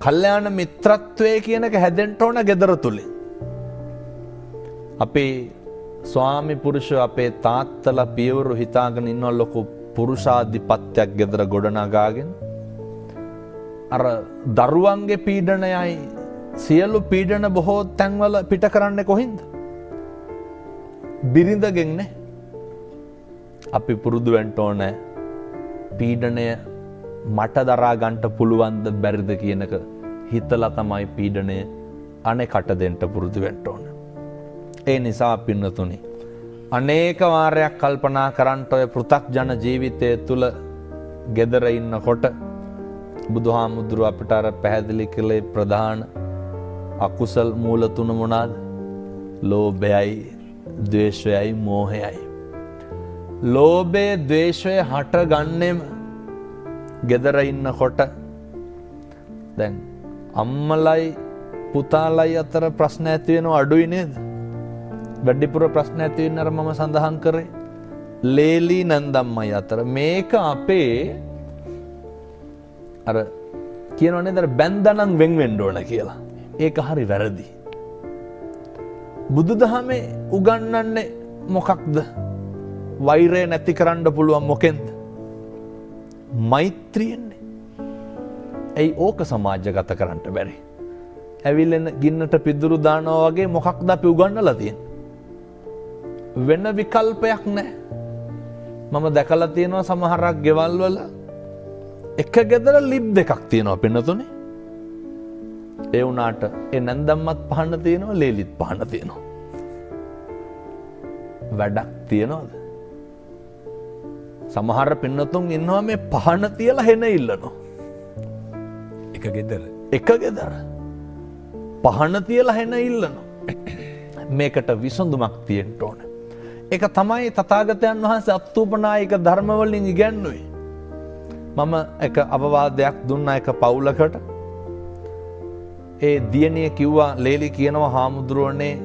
කල්යාණ මිත්‍රත්වය කියන එක හැදෙන්න ඕන ගෙදර තුලින්. අපේ ස්වාමි පුරුෂය අපේ තාත්තලා පියවරු හිතාගෙන ඉන්න ලොකු පුරුෂාධිපත්‍යයක් ගෙදර ගොඩනගාගෙන අර දරුවන්ගේ පීඩනයයි සියලු පීඩන බොහෝ තැන්වල පිට කරන්නේ කොහින්ද? බිරිඳගෙන් නේ. අපි පුරුදු වෙන්න ඕනේ පීඩනය මට දරා ගන්නට පුළුවන්ද බැරිද කියනක හිතලා තමයි පීඩනය අනෙකට දෙන්න පුරුදු වෙන්න ඕනේ. ඒ නිසා පින්නතුනි අනේක වාරයක් කල්පනා කරන්ට ඔය පෘථග්ජන ජීවිතය තුළ ගෙදර ඉන්නකොට බුදුහාමුදුරුවෝ අපිට අර පැහැදිලි කළේ ප්‍රධාන අකුසල් මූල තුන මොනවාද? ලෝභයයි, ද්වේෂයයි, මෝහයයි. ලෝභය, ද්වේෂය හටගන්නේම ගෙදර ඉන්නකොට. දැන් අම්මලයි පුතාලයි අතර ප්‍රශ්න ඇති වෙනව අඩුයි නේද? වැඩිපුර ප්‍රශ්න ඇති වෙන අර මම සඳහන් කරේ ලේලි නන්දම්මයි අතර. මේක අපේ අර කියනවා නේද බැන්දනම් වෙන් වෙන්න ඕන කියලා. ඒක හරි වැරදි. බුදුදහමේ උගන්වන්නේ මොකක්ද? වෛරය නැති කරන්න පුළුවන් මොකෙන්ද? මෛත්‍රියෙන්නේ. ඇයි ඕක සමාජගත කරන්න බැරි? ඇවිල්ලෙන ගින්නට පිදුරු දානවා වගේ මොකක්ද අපි උගන්වලා තියෙන්නේ? වෙන විකල්පයක් නැහැ. මම දැකලා තියෙනවා සමහරක් ගෙවල් වල එක ගෙදර ලිප් දෙකක් තියෙනවා පින්නතුනේ. ඒ වුණාට ඒ නැන්දම්මත් පහන තියෙනවා, ලේලිත් පහන තියෙනවා. වැඩක් තියනවද? සමහර පින්නතුන් ඉන්නවා මේ පහන තියලා හෙන ඉල්ලනවා. එක ගෙදර පහන තියලා හෙන ඉල්ලනවා. මේකට විසඳුමක් තියෙන්න ඕන. ඒක තමයි තථාගතයන් වහන්සේ අත්ූපනායක ධර්මවලින් ඉගැන්වුවේ. මම එක අවවාදයක් දුන්නා එක පවුලකට. ඒ දියණිය කිව්වා, ලේලි කියනවා හාමුදුරුවනේ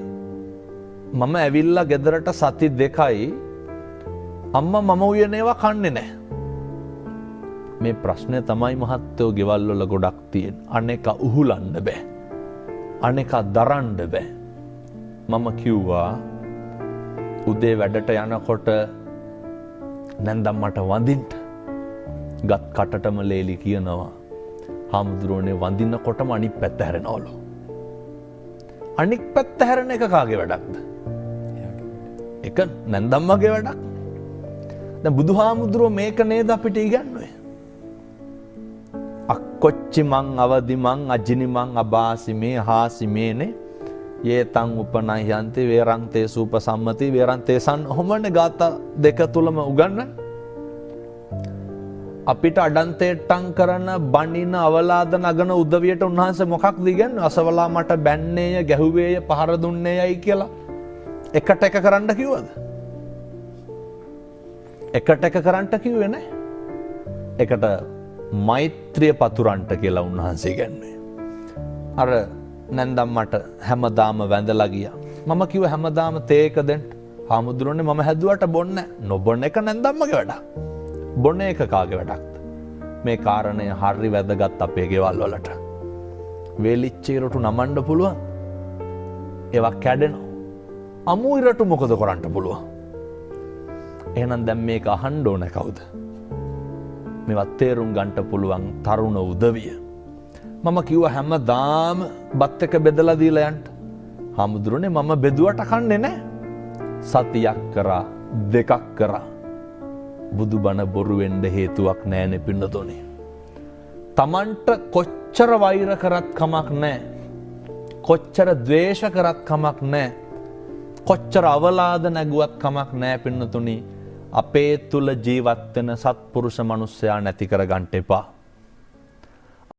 මම ඇවිල්ලා ගෙදරට සති 2යි අම්මා මම උයනේවා කන්නේ නැහැ. මේ ප්‍රශ්නේ තමයි මහත්තයෝ ගෙවල් වල ගොඩක් තියෙන. අනේක උහුලන්න බෑ. අනේක දරන්න බෑ. මම කිව්වා උදේ වැඩට යනකොට නැන්දම්මට වඳින්න. ගත් කටටම ලේලි කියනවා හාමුදුරුවනේ වඳිනකොටම අනිත් පැත්ත හැරෙනවලු. අනිත් පැත්ත හැරෙන එක කාගේ වැඩක්ද? ඒක නැන්දම්මගේ වැඩක්. දැන් බුදුහාමුදුරුවෝ මේක නේද අපිට ඉගන්වන්නේ? අක්කොච්චි මං අවදි මං අජිනි මං අබාසි මේ හාසි මේනේ යේතං උපනයන්ති වේරන්තේ සූපසම්මති වේරන්තේ සන් ඔහොමනේ ගාථා දෙක තුලම උගන්වන්නේ. අපිට අඩන්තේට්ටම් කරන බණින අවලාද නගන උදවියට උන්වහන්සේ මොකක්ද ඉගන්නේ? අසවලා මට බැන්නේය, ගැහුවේය, පහර දුන්නේයයි කියලා එකට එක කරන්න කිව්වද? එකට එක කරන්න කිව්වේ නැහැ. එකට මෛත්‍රිය පතුරන්ට කියලා උන්වහන්සේ ඉගන්නේ. අර නැන්දම්මට හැමදාම වැඳලා ගියා. මම කිව්ව හැමදාම තේ එක දෙන්න. හාමුදුරනේ මම හැදුවට බොන්නේ නැහැ. නොබොන එක නැන්දම්මගේ වැඩක්. බොන එක කාගේ වැඩක්ද? මේ කාරණය හරි වැදගත් අපේ ගෙවල් වලට. වේලිච්ච ඉරටු නමන්න පුළුවන්. ඒවා කැඩෙනවා. අමු ඉරටු මොකද කරන්න පුළුවන්? එහෙනම් දැන් මේක අහන්න ඕන කවුද? මේවත් තේරුම් ගන්න පුළුවන් තරුණ උදවිය. මම කිව්වා හැමදාම බත් එක බෙදලා දීලා යන්න. හාමුදුරනේ මම බෙදුවට කන්නේ නැහැ. සතියක් කරා, දෙකක් කරා. බුදුබණ බොරු වෙන්න හේතුවක් නැහැනේ පින්නතෝනේ. Tamanට කොච්චර වෛර කරත් කමක් නැහැ. කොච්චර ද්වේෂ කරත් කමක් නැහැ. කොච්චර අවලාද නැගුවත් කමක් නැහැ පින්නතුනි. අපේ තුල ජීවත් වෙන සත්පුරුෂ මිනිස්සයා නැති කර ගන්න එපා.